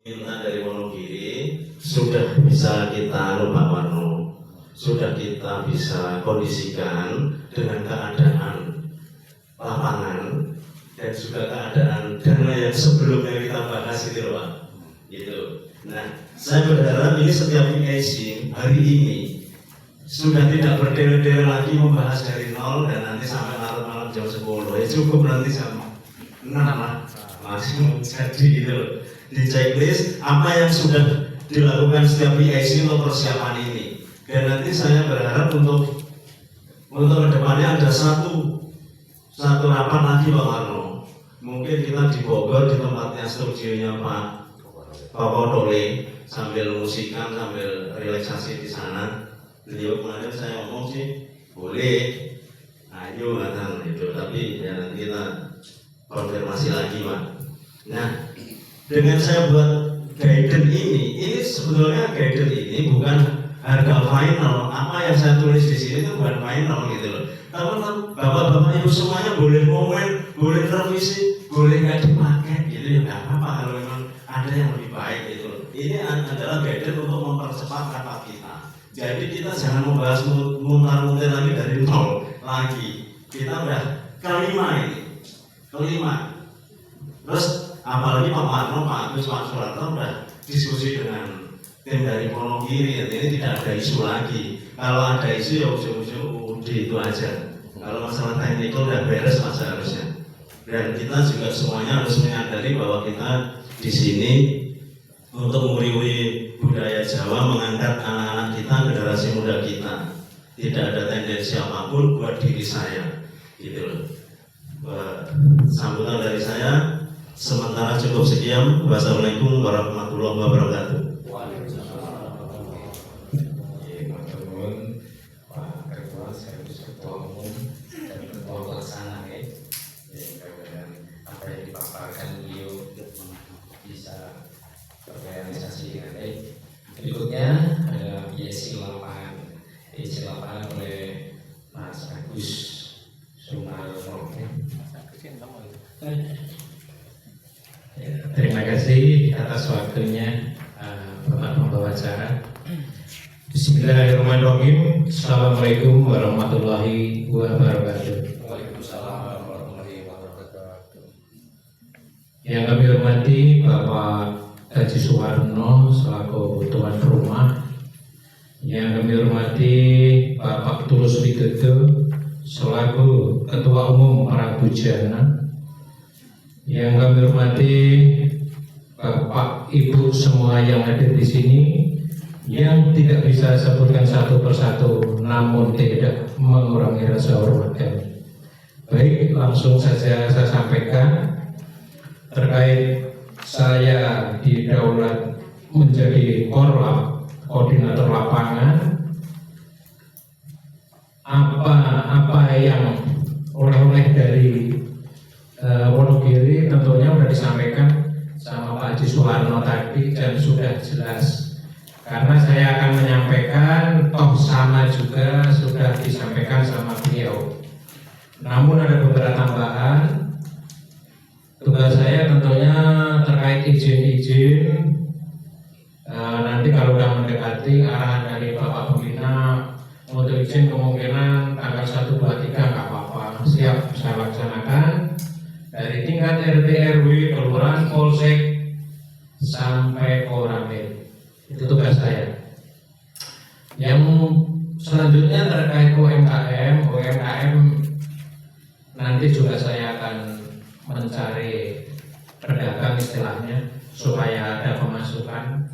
Minta dari Wonogiri sudah bisa kita Pak Warno, sudah kita bisa kondisikan dengan keadaan lapangan dan juga keadaan dana yang sebelumnya kita bahas itu loh Pak. Gitu. Nah, saya berharap ini setiap PIC hari ini sudah tidak berdele-dele lagi membahas dari nol dan nanti sampai malam jam 10 ya cukup nanti jam 6 lah langsung jadi gitu loh. Di checklist apa yang sudah dilakukan setiap PIC untuk persiapan ini, dan nanti saya berharap untuk kedepannya ada satu rapat lagi Pak Warno, mungkin kita di Bogor di tempatnya studionya Pak Tole sambil musikan sambil relaksasi di sana. Beliau kemarin saya ngomong sih boleh, ayo kata itu, tapi ya nanti kita konfirmasi lagi Pak. Nah, dengan saya buat guidance ini sebetulnya guidance ini bukan harga final. Apa yang saya tulis di sini itu bukan final gitu loh. Teman-teman, bapak-bapak ibu semuanya boleh komen, boleh revisi, boleh nggak dipakai gitu ya nggak apa-apa kalau memang ada yang lebih baik gitu loh. Ini adalah guidance untuk mempercepat kata kita. Jadi kita jangan membahas mutar-mutar lagi dari nol lagi. Kita udah kelima. Terus apalagi Pak Warno, Pak Agus, Pak Soeharto udah diskusi dengan tim dari Wonogiri, ini tidak ada isu lagi. Kalau ada isu ya ujung-ujung itu aja. Kalau masalah teknik udah beres Mas harusnya. Dan kita juga semuanya harus menyadari bahwa kita di sini untuk menguri budaya Jawa, mengangkat anak-anak kita, generasi muda kita. Tidak ada tendensi apapun buat diri saya, gitu loh. Sambutan dari saya. Sementara cukup sekian. Wassalamualaikum warahmatullahi wabarakatuh. Teman-teman, Pak Ketua, Sekaligus Ketua Umum dan Ketua Pelaksana mudah-mudahan apa yang dipaparkan beliau bisa terrealisasi dengan baik. Berikutnya ada PIC lapangan oleh Mas Agus Sumarno. Terima kasih atas waktunya Bapak Pembawa acara. Bismillahirrahmanirrahim. Assalamualaikum warahmatullahi wabarakatuh. Waalaikumsalam warahmatullahi wabarakatuh. Yang kami hormati Bapak Haji Suwarno selaku tuan rumah. Yang kami hormati Bapak Tulus Widodo selaku Ketua Umum Prabu Jana. Yang kami hormati Bapak Ibu semua yang ada di sini, yang tidak bisa sebutkan satu persatu, namun tidak mengurangi rasa hormat kami. Baik, langsung saja saya sampaikan terkait saya didaulat menjadi korlap, koordinator lapangan. Apa yang oleh-oleh dari Wonogiri tentunya sudah disampaikan sama Pak Haji Suwarno tadi dan sudah jelas. Karena saya akan menyampaikan toh sama juga sudah disampaikan sama beliau. Namun ada beberapa tambahan. Tugas saya tentunya terkait izin-izin. Nanti kalau sudah mendekati arahan dari Bapak Pembina untuk izin kemungkinan tanggal 1, 2, 3 nggak apa-apa. Siap saya laksanakan. Dari tingkat RT RW, kelurahan, polsek sampai koramil. Itu tugas saya. Yang selanjutnya terkait UMKM nanti juga saya akan mencari pedagang istilahnya supaya ada pemasukan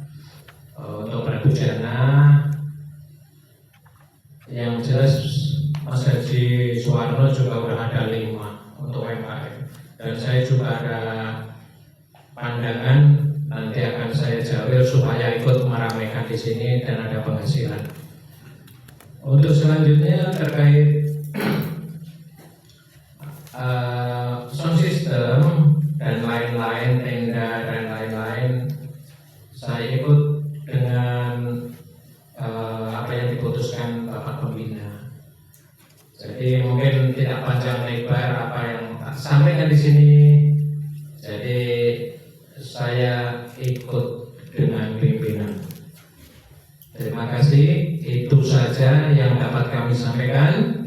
untuk Prabu Jana. Yang jelas Mas Haji Suwarno juga sudah ada 5 untuk UMKM. Dan saya juga ada pandangan nanti akan saya jawab supaya ikut meramaikan di sini dan ada penghasilan. Untuk selanjutnya terkait sound system dan lain-lain, tenda dan lain-lain, saya ikut dengan apa yang diputuskan Bapak Pembina. Jadi mungkin tidak panjang lebar apa yang sampaikan di sini. Jadi saya ikut dengan pimpinan. Terima kasih, itu saja yang dapat kami sampaikan.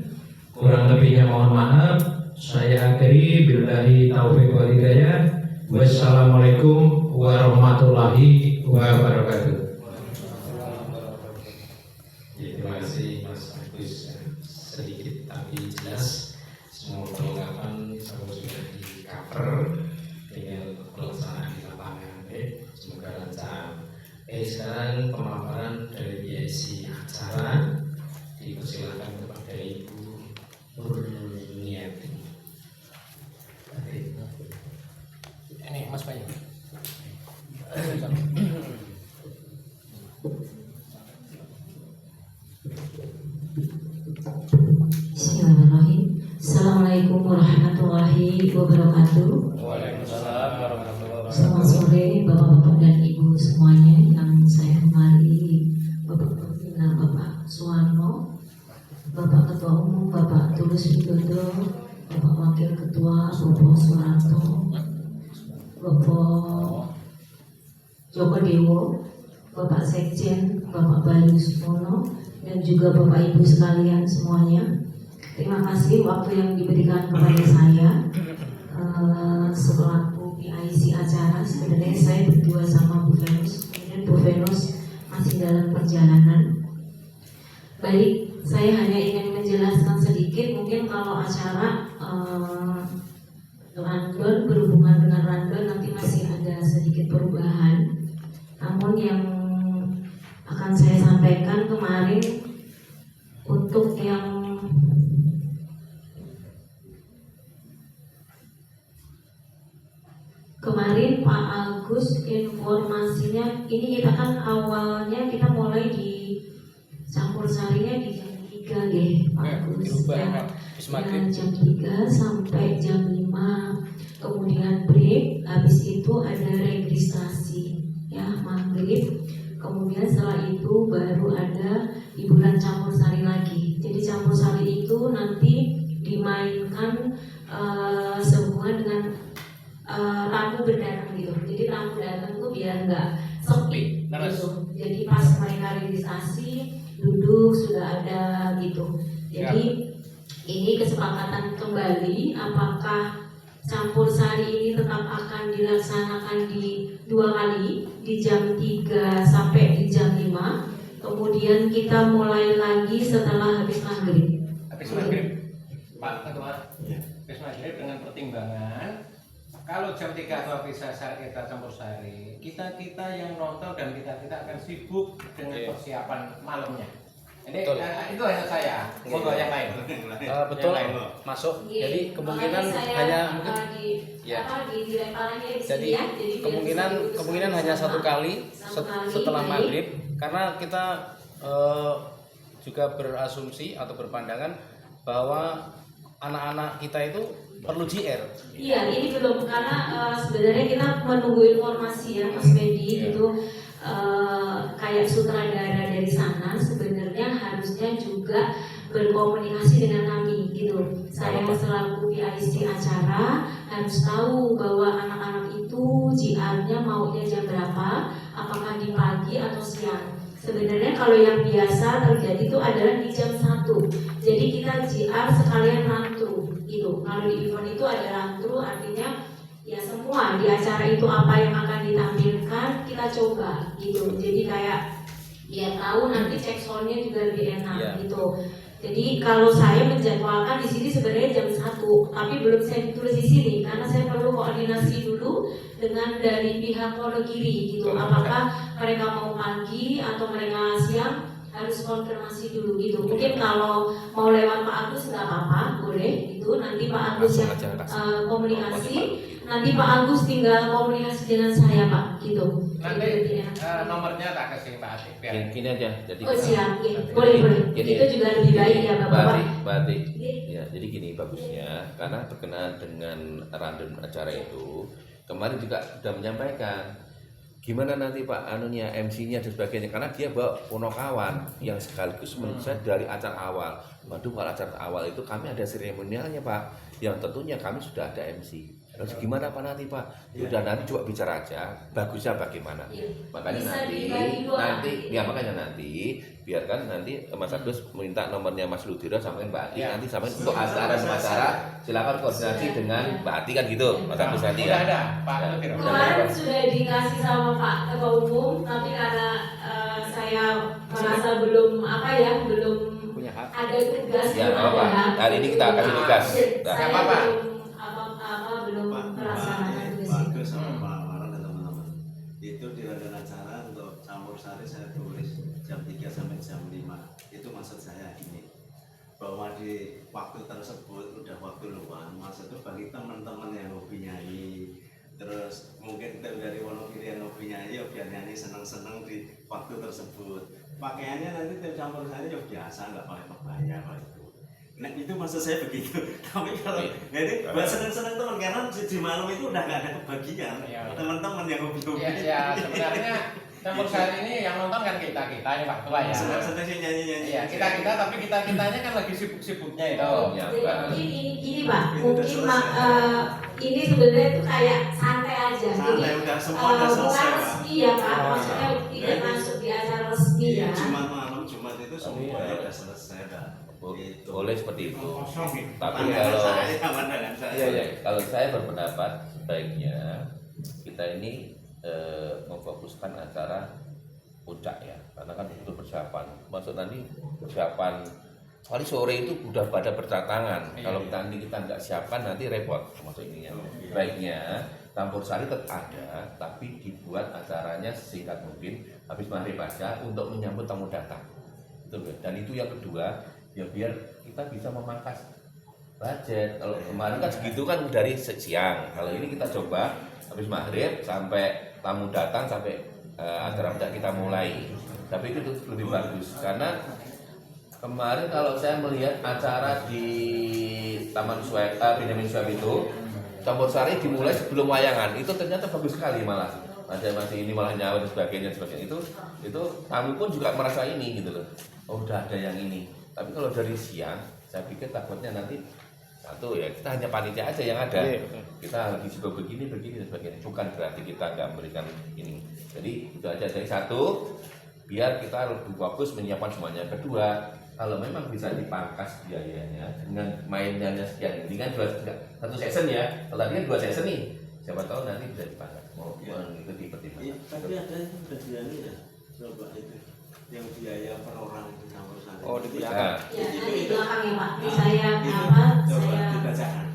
Kurang lebihnya mohon maaf. Saya akhiri, billahi taufiq wal hidayah. Wassalamualaikum warahmatullahi wabarakatuh. Terima kasih Mas Agus, sedikit tapi jelas semua perlengkapan sudah di cover, tinggal pelaksanaan di lapangan. Semoga lancar. Sekarang pemaparan dari PIC acara dipersilakan kepada Ibu Nurniati. Ini Mas Bayu. Bismillahirrahmanirrahim. Assalamualaikum warahmatullahi wabarakatuh. Waalaikumsalam warahmatullahi wabarakatuh. Selamat sore Bapak-bapak dan Ibu semuanya yang saya hormati, Bapak Pembina Bapak Suwarno, Bapak Ketua Umum Bapak Tulus Widodo, Bapak Wakil Ketua Bapak Suranto, Bapak Joko Dewo, Bapak Sekjen Bapak Bayu Sumono, dan juga Bapak Ibu sekalian semuanya. Terima kasih waktu yang diberikan kepada saya selaku PIC acara. Sebenarnya saya berdua sama Bu Venus, kemudian Bu Venus masih dalam perjalanan. Baik, saya hanya ingin menjelaskan sedikit. Mungkin kalau acara rundown, berhubungan dengan rundown nanti masih ada sedikit perubahan. Namun yang akan saya sampaikan kemarin untuk yang kemarin Pak Agus informasinya ini kita kan awalnya kita mulai di campur sarinya di jam 3 ya Pak Agus ya, jam 3 sampai jam 5, kemudian break, habis itu ada registrasi ya maghrib, kemudian setelah itu baru ada hiburan campur sari lagi. Jadi campur sari itu nanti dimainkan sehubungan dengan tamu berdatang gitu. Jadi tamu datang tuh biar nggak sepi gitu. Jadi pas mereka registrasi duduk sudah ada gitu. Jadi ini kesepakatan kembali apakah campur sari ini tetap akan dilaksanakan di 2 kali di jam 3 sampai di jam 5. Kemudian kita mulai lagi setelah habis maghrib. Habis maghrib, Pak Ketua. Habis maghrib dengan pertimbangan kalau jam 3 itu bisa kita campur sari, kita yang nonton dan kita akan sibuk dengan persiapan malamnya. Ini itu hanya saya. Monggo yang lain. Betul, yang lain. masuk. Iya. Jadi kemungkinan Makanya saya, hanya mungkin di dilemparannya di jadi sini ya. Jadi kemungkinan hanya satu kali setelah maghrib, karena kita juga berasumsi atau berpandangan bahwa anak-anak kita itu perlu JR. Iya, ini belum karena sebenarnya kita menunggu informasi ya Mas Medi gitu. Kayak sutradara dari sana sebenarnya harusnya juga berkomunikasi dengan kami gitu. Saya selaku PIC acara harus tahu bahwa anak-anak itu JR-nya maunya jam berapa, apakah di pagi atau siang. Sebenarnya kalau yang biasa terjadi itu adalah di jam 1. Jadi kita JR sekalian run-through gitu. Kalau di event itu ada run-through artinya ya semua di acara itu apa yang akan ditampilkan kita coba gitu. Jadi kayak dia tahu nanti cek soundnya juga lebih enak gitu. Jadi kalau saya menjadwalkan di sini sebenarnya jam 1, tapi belum saya tulis di sini karena saya perlu koordinasi dulu dengan dari pihak Wonogiri gitu. Apakah mereka mau pagi atau mereka siang, harus konfirmasi dulu gitu. Mungkin kalau mau lewat Pak Agus nggak apa-apa, boleh gitu. Nanti Pak Agus yang komunikasi, nanti Pak Agus tinggal komunikasi dengan saya Pak gitu. Nanti nomornya tak kasih Pak Atik. Gini aja. Jadi Oh siap, ya. Boleh. Jadi, itu juga lebih baik ya Bapak. Batik. Ya, jadi gini bagusnya karena berkenaan dengan random acara itu kemarin juga sudah menyampaikan gimana nanti Pak anunya MC-nya dan sebagainya karena dia bawa Ponokawan yang sekaligus menurut saya dari acara awal. Waduh, kalau acara awal itu kami ada seremonialnya Pak, yang tentunya kami sudah ada MC. Terus gimana Pak nanti Pak? Udah nanti coba bicara aja, bagusnya bagaimana? Iya. Makanya Bisa nanti, dibagi dua. makanya nanti biarkan nanti Mas Agus minta nomornya Mas Ludiro sampai Mbak Ati, nanti sampai untuk acara silakan koordinasi dengan Mbak Ati kan gitu, Mas Agus nanti Udah ya. ada Pak Ludiro. Kemarin sudah dikasih sama Pak Ketua Umum, tapi karena saya merasa belum Punya hak. ada tugas Ya, belum apa-apa. ada. Hari ini kita kasih tugas. Nah, Saya apa-apa. belum melaksanakan tugas itu. Bagus sama Pak Maran dan teman-teman. Itu di rangkaian acara untuk campur sari saya tulis jam 3 sampai jam 5. Itu maksud saya ini, bahwa di waktu tersebut udah waktu luang, maksud itu bagi teman-teman yang hobi nyanyi, terus mungkin dari Wonogiri yang hobi nyanyi, ya biar nyanyi seneng-seneng di waktu tersebut. Pakaiannya nanti tim campur sari ya biasa, nggak pakai kebaya Pak itu. Nah itu maksud saya begitu. Tapi kalau jadi buat seneng-seneng teman, karena di malam itu udah nggak ada kebagian teman-teman yang hobi-hobi. Ya sebenarnya campur sari ini yang nonton kan kita ini Pak Tua ya. Seneng-seneng sih nyanyi-nyanyi. Iya kita tapi kita-kitanya kan lagi sibuk-sibuknya itu. Ya, Jadi gini Pak, mungkin ini sebenarnya itu kayak santai aja. Santai, Jadi udah semua udah selesai, bukan Pak. resmi ya Pak, maksudnya tidak masuk di acara resmi ya. Jumat malam, Jumat itu semuanya udah selesai dah. Gitu. boleh seperti itu. Tapi Pandangan kalau saya, pandangan saya. kalau saya berpendapat sebaiknya kita ini memfokuskan acara puncak ya, karena kan itu persiapan. Maksud nanti persiapan hari sore itu udah pada berdatangan. Kalau nanti kita nggak siapkan nanti repot. Maksud ininya. Baiknya campur sari tetap ada, tapi dibuat acaranya sesingkat mungkin habis maghrib aja untuk menyambut tamu datang. Dan itu yang kedua, ya biar kita bisa memangkas budget. Kalau kemarin kan segitu kan dari siang. Kalau ini kita coba habis maghrib sampai tamu datang sampai acara puncak kita mulai. Tapi itu lebih bagus karena kemarin kalau saya melihat acara di Taman Benyamin Sueb itu campur sari dimulai sebelum wayangan, itu ternyata bagus sekali malah. Masih ini malah nyawa dan sebagainya. Itu kami pun juga merasa ini gitu loh. Oh udah ada yang ini. Tapi kalau dari siang, saya pikir takutnya nanti satu ya kita hanya panitia aja yang ada. Kita lagi sibuk begini dan sebagainya. Bukan berarti kita nggak memberikan ini. Jadi itu aja dari satu, biar kita lebih fokus menyiapkan semuanya. Kedua, kalau memang bisa dipangkas biayanya dengan mainannya sekian, ini kan satu season ya. Kalau tadi kan 2 season nih, siapa tahu nanti bisa dipangkas. Mau itu dipertimbangkan. Tapi ada yang udah berani ya, coba itu yang biaya per orang itu campur sari. Oh, di belakang. Ya nanti di belakang ya Pak. Ini saya dibacakan.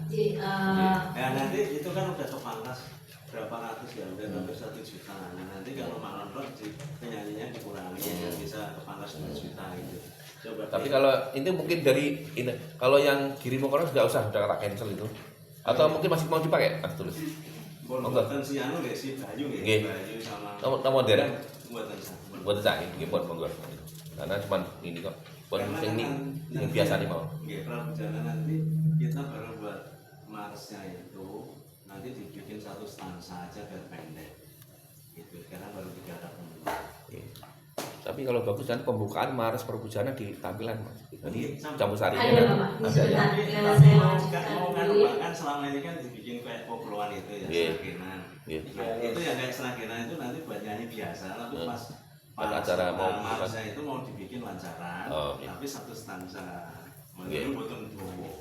Nah, nanti itu kan udah kepangkas berapa ratus ya, udah hampir 1 juta. Nah nanti kalau nonton penyanyinya dikurangi ya bisa kepangkas 2 juta gitu. Coba. Tapi kalau itu mungkin dari ini, kalau yang kirim orang nggak usah, udah tak cancel itu. Atau mungkin masih mau dipakai? Tulis. Buatan si anu nggak sih Bayu Nggih. Bayu sama. Nomor derek. Buatan Buat saya ini buat monggo. Karena cuma ini kok. Buat yang biasa nih mau. Nggih, Prabujana nanti kita baru buat Marsnya itu nanti dibikin 1 stansa aja biar pendek. Gitu, karena baru 3 tahun. Tapi kalau bagus kan pembukaan Mars Perbujana di tampilan Mas. Jadi campur sari ada kan Bapak. Ini ada ya. sebentar, kalau Tapi saya mau lanjutkan kan dulu ya. kan selama ini kan dibikin kayak poploan itu ya, Iya. seragenan. Iya. Nah, itu yang kayak seragenan itu nanti buat nyanyi biasa, tapi pas acara mau Marsnya itu mau dibikin lancaran, Oh, iya. tapi 1 stansa. Iya. Menurut boten dua.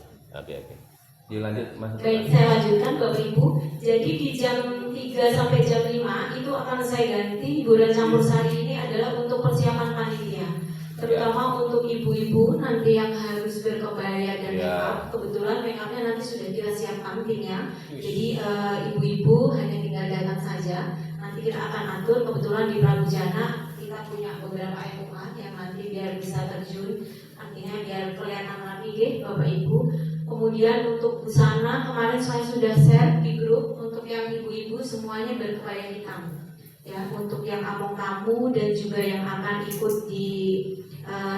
Oke. Dilanjut Mas. Baik, saya lanjutkan Bapak Ibu. Jadi di jam 3 sampai jam 5 itu akan saya ganti hiburan campur sari ini adalah untuk persiapan panitia. Terutama untuk ibu-ibu nanti yang harus berkebaya dan make up. Kebetulan make upnya nanti sudah kita siapkan timnya. Jadi ibu-ibu hanya tinggal datang saja. Nanti kita akan atur. Kebetulan di Prabujana kita punya beberapa equipment yang nanti biar bisa terjun. Artinya biar kelihatan rapi deh Bapak Ibu. Kemudian untuk busana kemarin saya sudah share di grup untuk yang ibu-ibu semuanya berkebaya hitam. Ya, untuk yang among tamu dan juga yang akan ikut di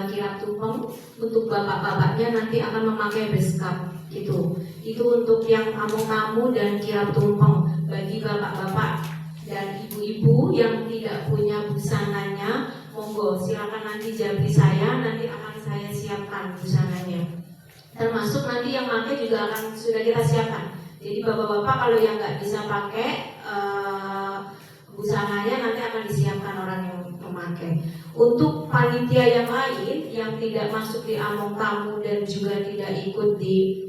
kirap tumpeng, untuk bapak-bapaknya nanti akan memakai beskap gitu. Itu untuk yang among tamu dan kirap tumpeng. Bagi bapak-bapak dan ibu-ibu yang tidak punya busananya, monggo silakan nanti japri saya, nanti akan saya siapkan busananya. Termasuk nanti yang pakai juga akan sudah kita siapkan. Jadi bapak-bapak kalau yang nggak bisa pakai busananya nanti akan disiapkan orang yang memakai. Untuk panitia yang lain yang tidak masuk di among tamu dan juga tidak ikut di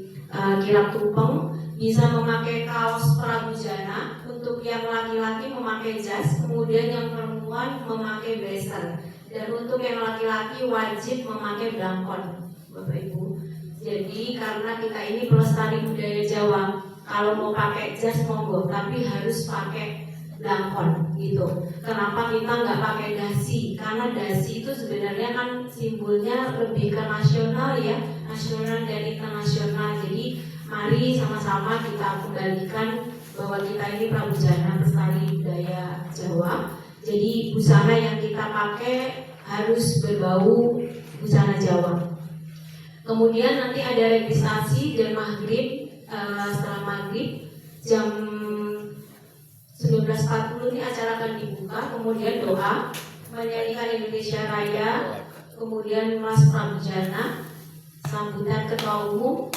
kirap tumpeng bisa memakai kaos prabujana. Untuk yang laki-laki memakai jas, kemudian yang perempuan memakai blazer. Dan untuk yang laki-laki wajib memakai blangkon, Bapak Ibu. Jadi karena kita ini pelestari budaya Jawa, kalau mau pakai jas monggo, tapi harus pakai blangkon gitu. Kenapa kita nggak pakai dasi? Karena dasi itu sebenarnya kan simbolnya lebih ke nasional ya, nasional dan internasional. Jadi mari sama-sama kita kembalikan bahwa kita ini prabujana pelestari budaya Jawa. Jadi busana yang kita pakai harus berbau busana Jawa. Kemudian nanti ada registrasi jam maghrib, setelah maghrib jam 19.40 ini acara akan dibuka. Kemudian doa, menyanyikan Indonesia Raya, kemudian Mas Prabujana, sambutan ketua umum,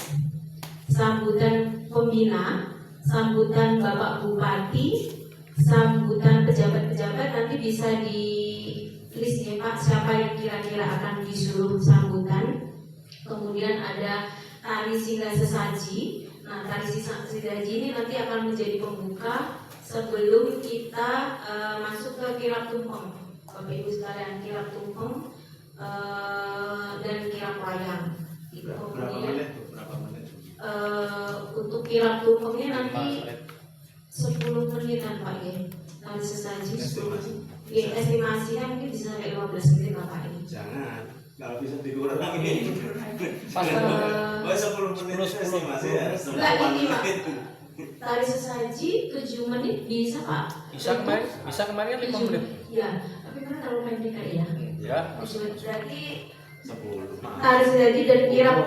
sambutan pembina, sambutan Bapak Bupati, sambutan pejabat-pejabat. Nanti bisa di list ya Pak, siapa yang kira-kira akan disuruh sambutan. Kemudian ada tari singgah sesaji. Nah, tari singgah sesaji ini nanti akan menjadi pembuka sebelum kita masuk ke kirap tumpeng. Bapak Ibu sekalian, kirap tumpeng dan kirap wayang. Kemudian untuk kirap tumpengnya nanti 10 menitan Pak ya. Tari sesaji 10 menit. Ya, estimasinya mungkin bisa sampai 15 menit Bapak ini. Jangan, kalau bisa dikurangi. Pas 10 menit estimasi ya. Enggak ini Pak. Tari sesaji 7 menit bisa Pak. Bisa kemarin 5 menit. Iya, tapi kan terlalu pendek kali ya. Ya. 7 menit berarti 10. tari sesaji dan kirap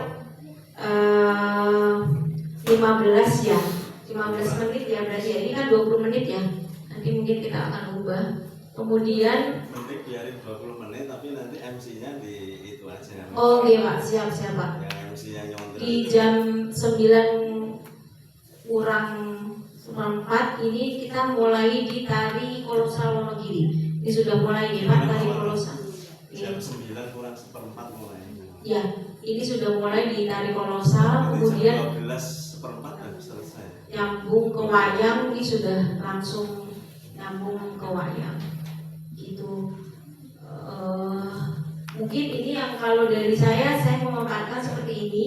15 ya. 15 menit ya berarti ya. Ini kan 20 menit ya. Nanti mungkin kita akan ubah. Kemudian Nanti biarin 20 menit tapi nanti MC-nya di itu aja. oh iya Pak, siap Pak. Yang MC-nya nyontrol. Di jam 9 kurang 4 ini kita mulai di tari kolosal Wonogiri. Ini sudah mulai ya Pak, tari kolosal. Jam 9 kurang 1/4 mulai. Ya, ini sudah mulai di tari kolosal, kemudian jam 12 1/4 dan selesai. nyambung ke wayang, ini sudah langsung nyambung ke wayang. Gitu. Mungkin ini yang kalau dari saya memaparkan seperti ini.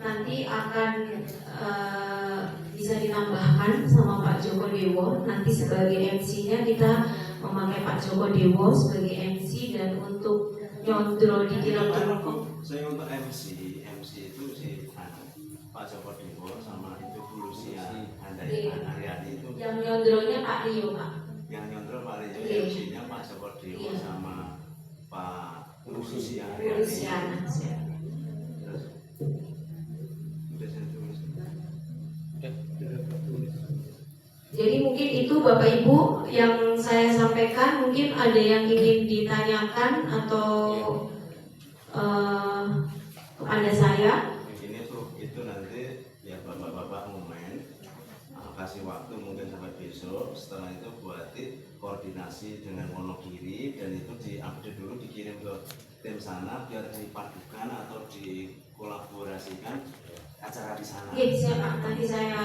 Nanti akan bisa ditambahkan sama Pak Joko Dewo. Nanti sebagai MC-nya kita memakai Pak Joko Dewo sebagai MC, dan untuk nyondro di kirap tumpeng. Saya untuk MC itu si Pak Joko Dewo sama itu Bu Lucia Haryani itu. Yang nyondronya Pak Rio Pak. Yang nyondro Pak Rio, Iya. MC-nya Pak Joko Dewo Iya. sama Pak Lucia Luciana. Terus udah saya tulis. Jadi mungkin itu Bapak Ibu yang saya sampaikan. Mungkin ada yang ingin ditanyakan atau kepada saya. Ini tuh itu nanti ya bapak-bapak momen kasih waktu mungkin sampai besok. Setelah itu buatin koordinasi dengan Wonogiri dan itu diupdate dulu, dikirim ke tim sana biar dipadukan atau dikolaborasikan acara di sana. Iya siap Pak. Nanti saya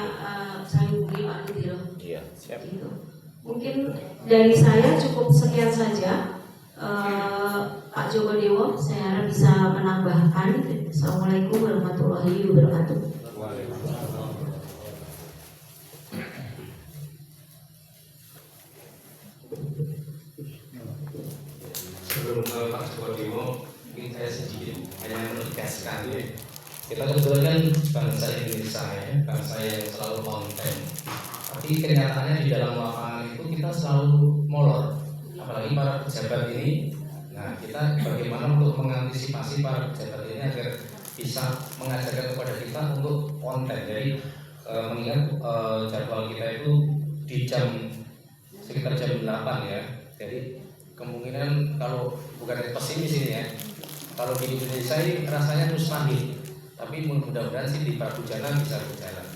hubungi Pak Ludiro. Iya. Siap. Gitu. Mungkin dari saya cukup sekian saja. Pak Joko Dewo, saya harap bisa menambahkan. Assalamualaikum warahmatullahi wabarakatuh. Sebelum ke Pak Joko Dewo, mungkin saya sedikit hanya menegaskan ya. Kita kebetulan kan bangsa Indonesia ya, bangsa yang selalu konten. Tapi kenyataannya di dalam lapangan itu kita selalu molor, apalagi para pejabat ini. Nah, kita bagaimana untuk mengantisipasi para pejabat ini agar bisa mengajarkan kepada kita untuk konten. Jadi mengingat jadwal kita itu di sekitar jam 8 ya. Jadi kemungkinan kalau bukan pesimis ini ya, kalau di Indonesia ini rasanya mustahil, tapi mudah-mudahan sih di Prabujana bisa berjalan.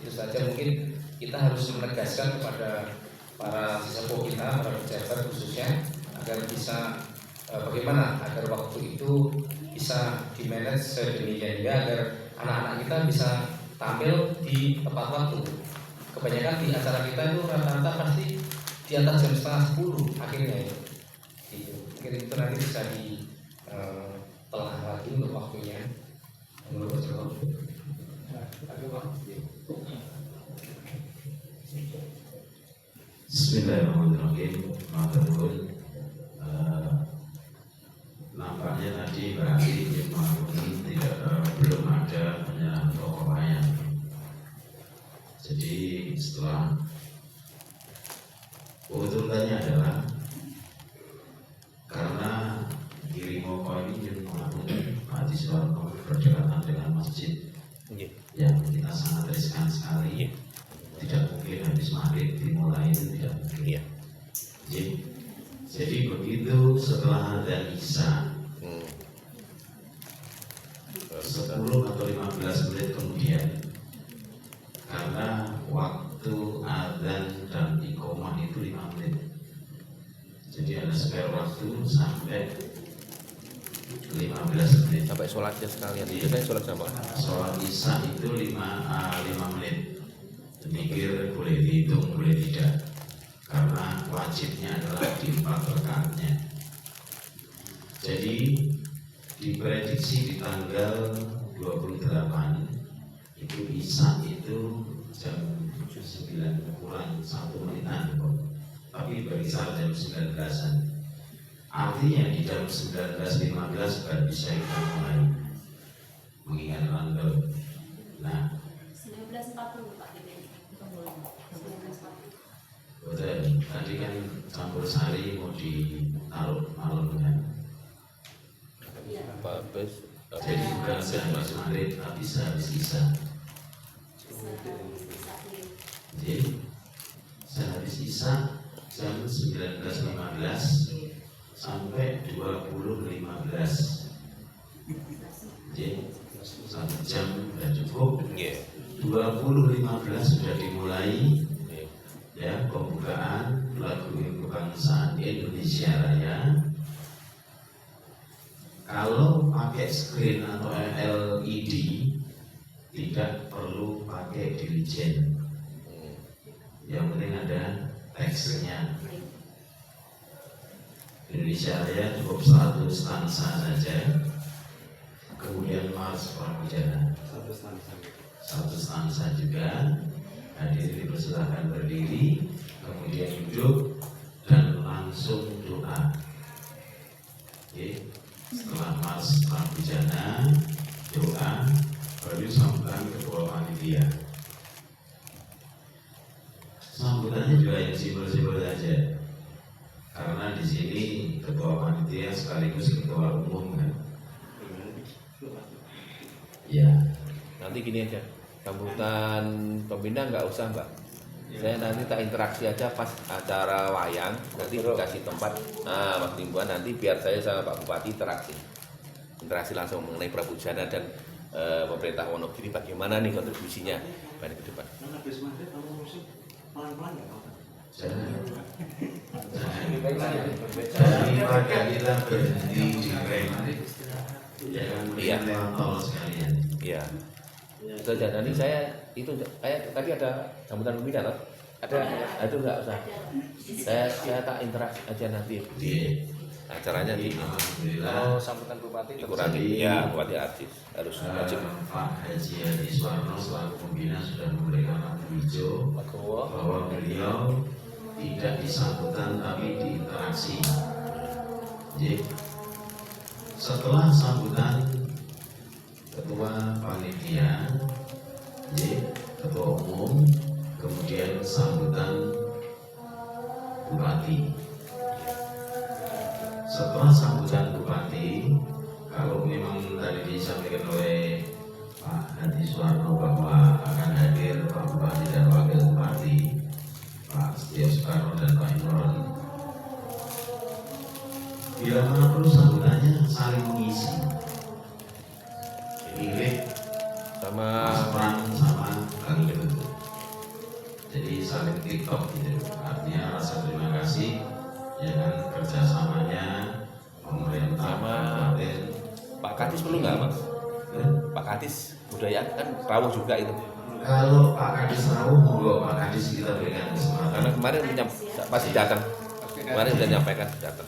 Itu saja mungkin kita harus menegaskan kepada para sesepuh kita, para pejabat khususnya, agar bisa bagaimana agar waktu itu bisa di-manage sedemikian hingga agar anak-anak kita bisa tampil di tepat waktu. Kebanyakan di acara kita itu rata-rata pasti di atas jam 9:30 akhirnya itu. Gitu. Mungkin itu nanti bisa ditelah lagi untuk waktunya. Menurut saya. Bismillahirrahmanirrahim. Maturnuwun. Nampaknya tadi berarti ini belum ada penyerahan pokok wayang. Jadi setelah urutannya adalah karena Girimoko ini Pak Suwarno berdekatan dengan masjid yang kita sangat riskan sekali. Tidak mungkin habis maghrib dimulai, itu tidak mungkin. Jadi begitu setelah ada isya 10 atau 15 menit kemudian, karena waktu adzan dan iqomah itu 5 menit, jadi ada spare waktu sampai 15 menit. Sampai sholatnya sekalian. Biasanya sholat sama. Sholat isya itu 5 menit. Mikir boleh dihitung, boleh tidak, karena wajibnya adalah di 4 rakaatnya. Jadi diprediksi di tanggal 28 itu isya itu jam 9 kurang 1 menitan, tapi berkisar jam 19-an. Artinya di jam 19.15 baru bisa kita mulai mengingat tanggal. Nah, 19.40 Pak Dede. 19.40. betul, tadi kan campur sari mau ditaruh malam kan. Habis Jadi bukan sehabis maghrib tapi sehabis isya. Jadi sehabis isya jam 19.15 sampai 20.15. Jadi 1 jam sudah cukup. 20.15 sudah dimulai ya pembukaan lagu kebangsaan Indonesia Raya. Kalau pakai screen atau LED tidak perlu pakai dirijen, yang penting ada teksnya. Indonesia Raya cukup 1 stansa saja, kemudian Mars Pramudana 1 stansa juga. Hadirin dipersilakan berdiri, kemudian duduk dan langsung doa. Oke. Setelah Mas Pramudana doa, baru sambutan ketua panitia. Sambutannya juga yang simpel-simpel saja, karena di sini ketua panitia sekaligus ketua umum kan. Ya. nanti gini aja, sambutan pembina nggak usah Mbak. Saya nanti tak interaksi aja pas acara wayang, nanti dikasih tempat. Nah, Mas Timbuan nanti biar saya sama Pak Bupati interaksi langsung mengenai Prabujana dan pemerintah Wonogiri bagaimana nih kontribusinya balik ke depan. Daripada kita berhenti di rem, jangan melihat tol sekalian. Iya. Itu aja. Nanti saya itu kayak tadi ada sambutan pembina loh. Ada itu nggak usah. Saya tak interaksi aja nanti di acaranya di Alhamdulillah. Sambutan bupati dikurangi. Ya, Bupati Artis harus wajib. Pak Haji Hadi Suwarno selaku pembina sudah memberikan lampu hijau bahwa beliau tidak disambutkan tapi diinteraksi. Jadi, setelah sambutan ketua panitia, ketua umum, kemudian sambutan bupati. Setelah sambutan bupati, kalau memang tadi disampaikan oleh Pak Hadi Suwarno bahwa akan hadir Pak Bupati dan Wakil Bupati, Pak Setio Soekarno dan Pak Imron, bila mana perlu sambutannya saling mengisi. Pilih Sama Mas Pram sama Kang Ibu. saling TikTok gitu. Artinya rasa terima kasih ya kan kerjasamanya pemerintah Sama kabupaten. Pak Kadis perlu nggak mas? Pak Kadis budaya kan rawuh juga itu. Kalau Pak Kadis rawuh, monggo Pak Kadis kita berikan kesempatan. Karena kemarin pasti datang. Kemarin sudah nyampaikan datang.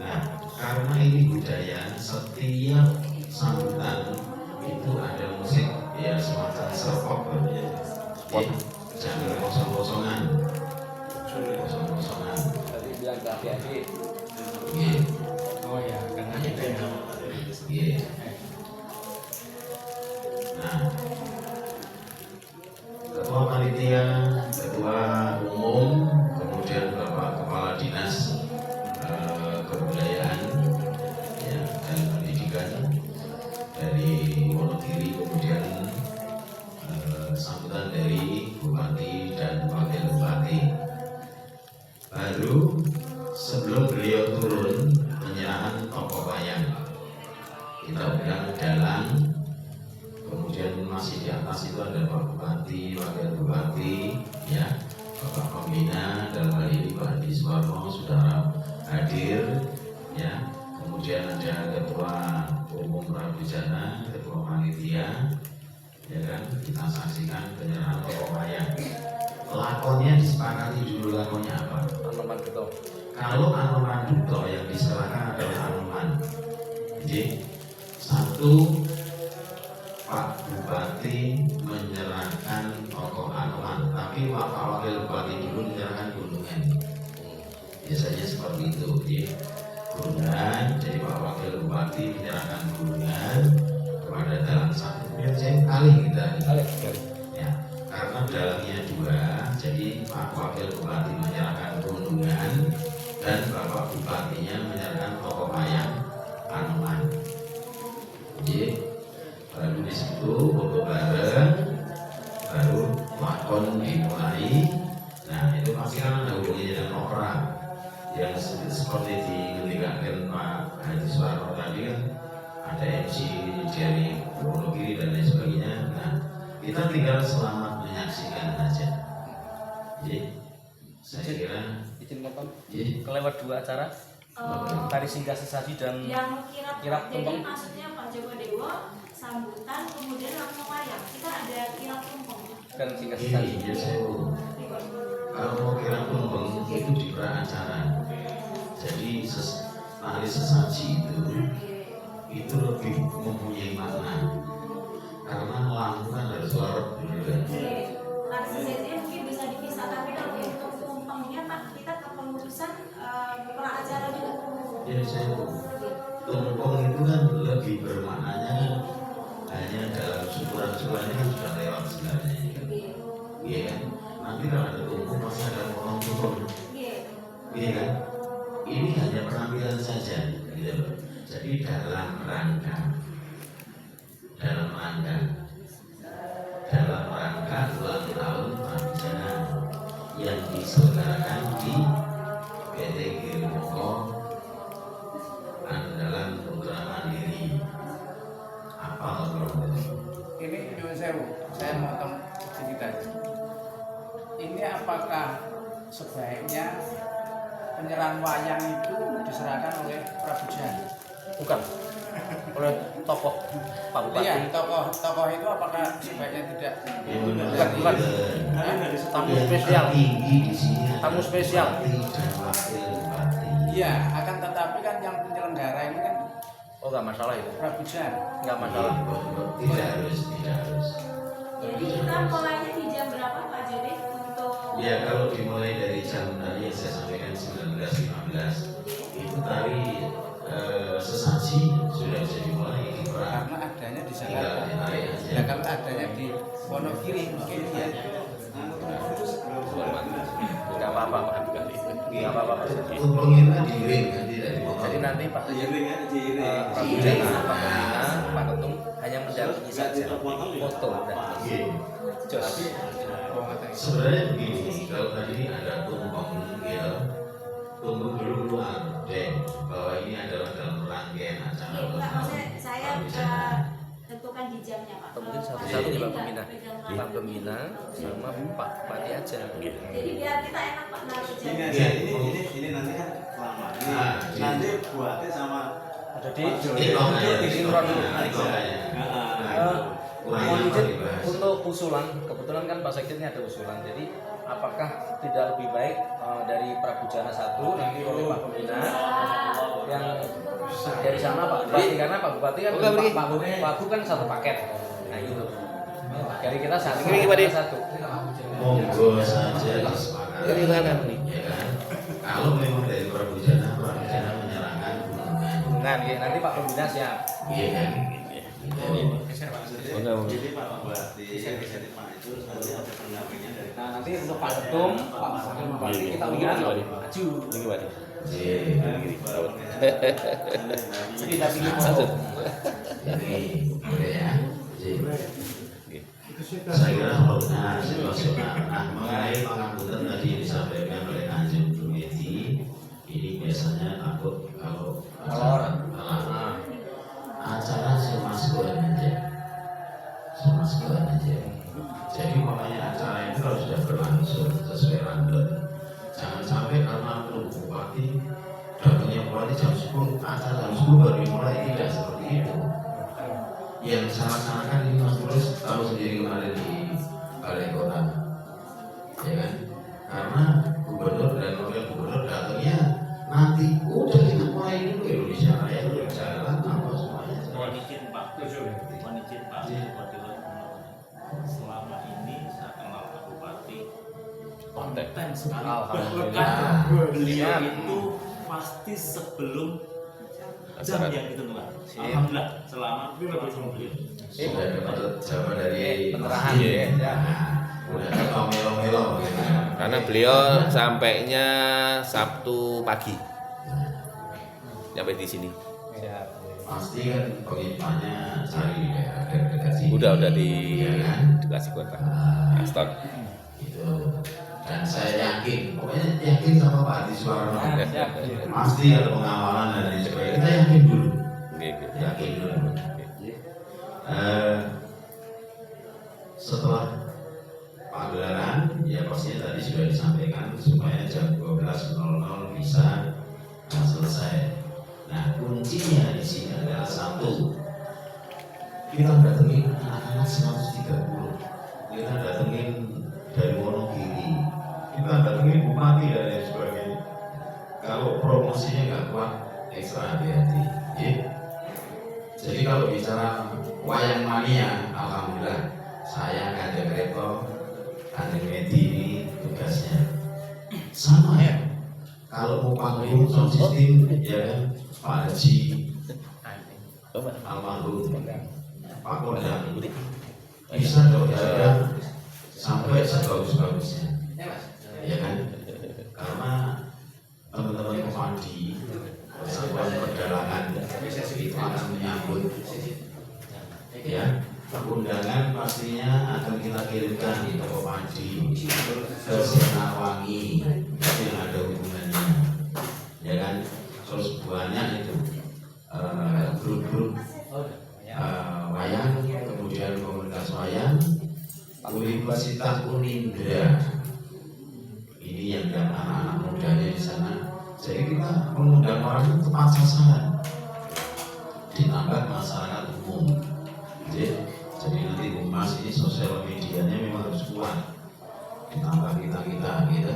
Nah, karena ini budaya, setiap sambutan itu ada musik ya semacam serpok ya. Jangan kosong-kosongan. Kosong-kosongan. Tadi bilang ke hati-hati. Iya. Oh ya, karena itu ya. Iya. Nah, ketua panitia, ketua umum, kemudian bapak kepala dinas kebudayaan ya, dan pendidikan dari Wonogiri, kemudian sambutan dari bupati dan wakil bupati. Baru sebelum beliau turun penyerahan tokoh wayang, kita undang dalang. Kemudian masih di atas itu ada Pak Bupati, Wakil Bupati, ya, Bapak Pembina, dalam hal ini Pak Adi Suwarno sudah hadir, ya. Kemudian ada Ketua Umum Prabujana, Ketua Panitia, ya kan. Kita saksikan penyerahan tokoh wayang. Lakonnya disepakati dulu, lakonnya apa? Anoman Duto. Kalau Anoman Duto yang diserahkan adalah Anoman. Jadi satu, Pak Bupati menyerahkan tokoh Anoman, tapi Pak Wakil Bupati dulu menyerahkan Gunungan. Biasanya seperti itu, ya. Gunungan, jadi Pak Wakil Bupati menyerahkan Gunungan kepada dalang satu. Biasanya kali kita, ya, karena dalangnya dua, jadi Pak Wakil Bupati menyerahkan Gunungan dan Bapak Bupatinya menyerahkan tokoh wayang Anoman. Jadi baru di situ foto bareng, baru lakon dimulai. Nah itu pasti kan ada hubungannya dengan opera yang seperti diketikkan Pak Haji Suwarno tadi kan, ada MC dari Wonogiri dan lain sebagainya. Nah kita tinggal selamat menyaksikan saja. Jadi saya kira Izin potong. ya, Kelewat dua acara. Tari Singgah Sesaji dan yang kirap, kirap jadi tumpeng. maksudnya Pak Joko Dewo sambutan kemudian langsung wayang, kita ada kirap tumpeng. dan Singgah ini Sesaji. ya saya kalau mau kira tumpeng itu di pra-acara. Jadi tari sesaji itu lebih mempunyai makna karena lampu kan harus lorot dulu kan. Tari sesaji mungkin bisa dipisah, tapi kalau untuk tumpengnya Pak kita kepengurusan pra-acara juga. Jadi saya tumpeng itu kan lebih bermaknanya hanya dalam syukuran-syukurannya kan sudah lewat sebenarnya. Iya kan? Nanti kalau ada tumpeng pasti ada potong tumpeng. Iya kan? Ini hanya penampilan saja, gitu loh. Jadi dalam rangka ulang tahun Pabijana yang diselenggarakan di PT Girimoko Andalan Putra Mandiri. Apa Ini nyuwun sewu, saya motong sedikit aja. Ini apakah sebaiknya penyerahan wayang itu diserahkan oleh Prabu Jaya? Bukan. Oleh tokoh Pak Bupati. Iya, tokoh itu apakah sebaiknya tidak? Bukan. Tamu spesial. Tinggi di sini. Tamu spesial. Bupati dan wakil bupati. Iya, akan tetapi kan yang penyelenggara ini kan Oh nggak masalah itu. Prabu Jaya. Nggak masalah. Tidak harus, tidak harus. Jadi kita mulainya di jam berapa Pak Jadi untuk Ya kalau dimulai dari jam tadi yang saya sampaikan 19.15 itu tari sesaji sudah bisa dimulai di pra. Karena adanya di Tinggal Jakarta. ditarik aja. Nah kalau adanya di Wonogiri mungkin dia Nggak apa-apa Pak. Nggak apa-apa Pak. Tumpeng itu kan diiring kan tidak dipotong. Jadi nanti Pak Prabu Jaya, Pak Pembina, Pak Ketum hanya mendampingi saja foto dan Iya. jos. Sebenarnya begini, kalau tadi ada tumpeng ya, tumpeng dulu keluar bahwa ini adalah dalam rangkaian acara Iya, Pak, maksudnya saya Pabijana. tentukan di jamnya Pak? Mungkin satu-satu ya Pak Pembina. Pak Pembina sama Pak Bupati aja. Jadi biar kita enak Pak naruh Ini jamnya. aja, ini nanti kan lama. Nanti buatnya sama Ada di sinkron dulu. mohon izin untuk usulan, kebetulan kan Pak Sekjen ini ada usulan. Jadi apakah tidak lebih baik dari Prabujana 1 nanti oleh Pak Pembina yang dari sana Pak Bupati, karena Pak Bupati kan Pak Bu kan satu paket. Nah itu dari kita satu. Monggo saja disepakati. Ya kan? Kalau memang dari Prabujana menyerahkan Nah, nanti Pak Pembina siap. iya kan? Enggak. Jadi Pak Bupati, jadi Pak itu nanti ada pendampingnya dari. Nah nanti untuk Pak Ketum, Pak Bupati kita undang maju. Ini gimana? Tidak pilih Lanjut. Ini boleh ya. Saya kira kalau situasional. Nah, mengenai pengambutan tadi disampaikan oleh Kanjeng Bu Medi, ini biasanya takut kalau acara semaskuan aja. Jadi makanya acara itu harus sudah berlangsung sesuai rundown. Jangan sampai karena bupati datangnya bupati jam 10, acara jam 10 baru dimulai, tidak seperti itu. Yang salah-salahkan ini Mas Tulus tahu sendiri kemarin di Balai Kota, ya kan? Karena gubernur dan wakil gubernur datangnya nanti, udah kita mulai dulu Indonesia Raya udah jalan apa semuanya. Mohon izin Pak, selama ini saya kenal Pak Bupati konten sekali. Alhamdulillah. Beliau itu pasti sebelum jam yang ditentukan. Alhamdulillah selama berlangsung beliau. Sudah dapat jawaban dari Pencerahan Mas ya. Nah, udah kalau melo-melo gitu. Karena beliau sampainya Sabtu pagi. Sampai di sini. Pasti kan pengirimannya cari di daerah dekat sini. Udah ya kan? dikasih kota. Aston. Gitu. Dan saya yakin, pokoknya yakin sama Pak Adi Suwarno. Pasti ada pengawalan dan lain sebagainya. Kita yakin dulu. Yakin dulu. Setelah pagelaran, ya pastinya tadi sudah disampaikan supaya jam 12.00 bisa selesai. Nah, kuncinya di sini adalah satu, kita datengin anak-anak 130, kita datengin dari Wonogiri, kita datengin bupati dan lain sebagainya. Kalau promosinya nggak kuat, ekstra hati-hati. Ya. Jadi kalau bicara wayang mania, alhamdulillah saya Kanjeng Reto, Kanjeng Medi ini tugasnya sama ya. Kalau mau panggung sound system, ya kan Pak Haji almarhum Pak Kodam bisa dong ya sampai sebagus-bagusnya, ya kan? Karena teman-teman Komandi Persatuan Perdalangan itu akan menyambut, ya. Undangan pastinya akan kita kirimkan di Toko Padi ke Senawangi yang ada hubungannya, ya kan? Terus banyak itu grup-grup wayang, kemudian komunitas wayang, Universitas Unindra. Ini yang anak-anak mudanya di sana. Jadi kita mengundang orang itu tepat sasaran, ditambah masyarakat umum. Jadi nanti Humas ini sosial medianya memang harus kuat, ditambah kita gitu.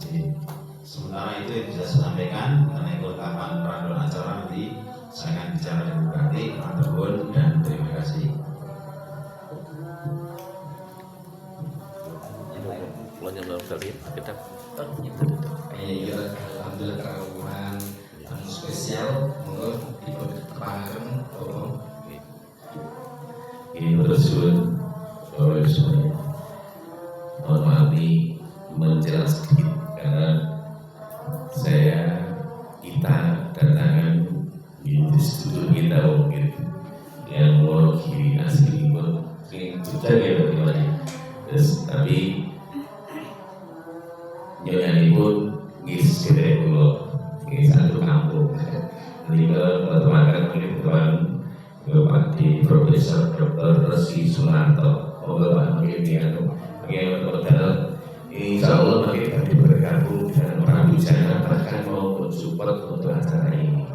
Jadi sementara itu yang bisa saya sampaikan mengenai kelengkapan rundown acara, nanti saya akan bicara dengan Bupati, Matur dan terima kasih. Ini kita alhamdulillah keraguan tamu spesial, monggo ikut panggem tolong. Ini bersyukur oleh semuanya. Mohon maaf nih menjelaskan karena kita datangan di studio kita mungkin yang Wonogiri asli pun sering juga ya bagaimana. Terus tapi nyanyi pun ngis kita dulu, ngis satu kampung. Jadi kalau teman-teman ini teman Bupati Profesor Dr. Resi Sunarto, Bapak Makin Hotel. Insya Allah makin kami bergabung dengan Prabu Jana, bahkan mau support untuk acara ini.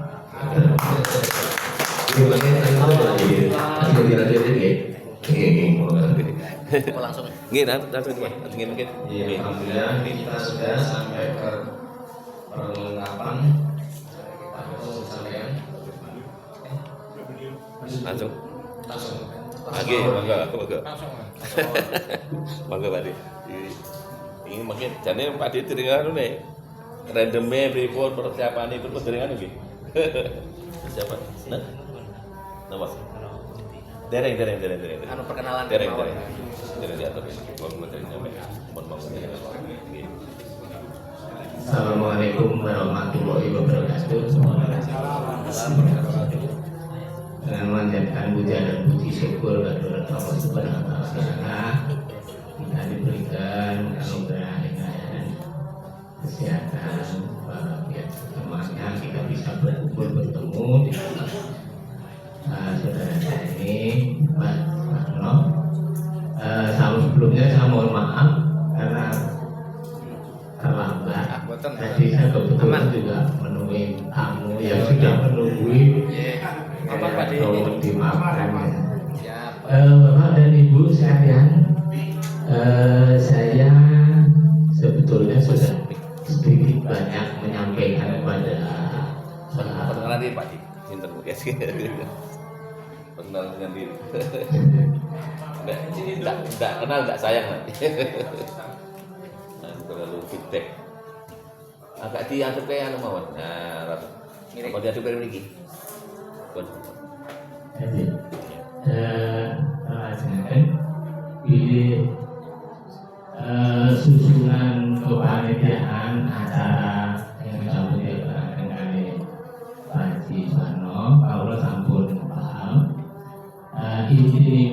Terima langsung. Ya, alhamdulillah ini kita sudah sampai ke perlengkapan sampai Langsung. Langsung. Oke, monggo. Langsung. Monggo Pak Di. Ini makin jane Pak Di dengar nih. Randomnya pripun persiapan itu dengan nggih. Siapa? Nah. Nama. Dereng. Anu perkenalan Dereng. mawon. Dereng diatur. Mohon dereng sampai. Mohon. Assalamualaikum warahmatullahi wabarakatuh. Dengan memanjatkan puja dan puji syukur kehadirat Allah Subhanahu wa Ta'ala, kita diberikan anugerah hidayah dan kesehatan walafiat semuanya, kita bisa berkumpul bertemu di saudara saya ini Pak Warno. Sebelumnya saya mohon maaf karena terlambat. Tadi saya kebetulan juga menemui tamu yang sudah menunggui. Tolong dimaafkan ya. Siap. Bapak dan Ibu sekalian, saya sebetulnya sudah sedikit banyak menyampaikan kepada Perkenalan diri Pak Di. Sinten guys. Perkenalan dengan diri. Enggak kenal enggak sayang nanti. Nah, terlalu feedback. Agak diaduk kayak anu mawon. Nah, rata. Apa diaduk kayak mriki? Pun. Jadi, ini susunan kepanitiaan acara yang disambut dengan Pak Haji Suwarno, kalau sampun paham. Ini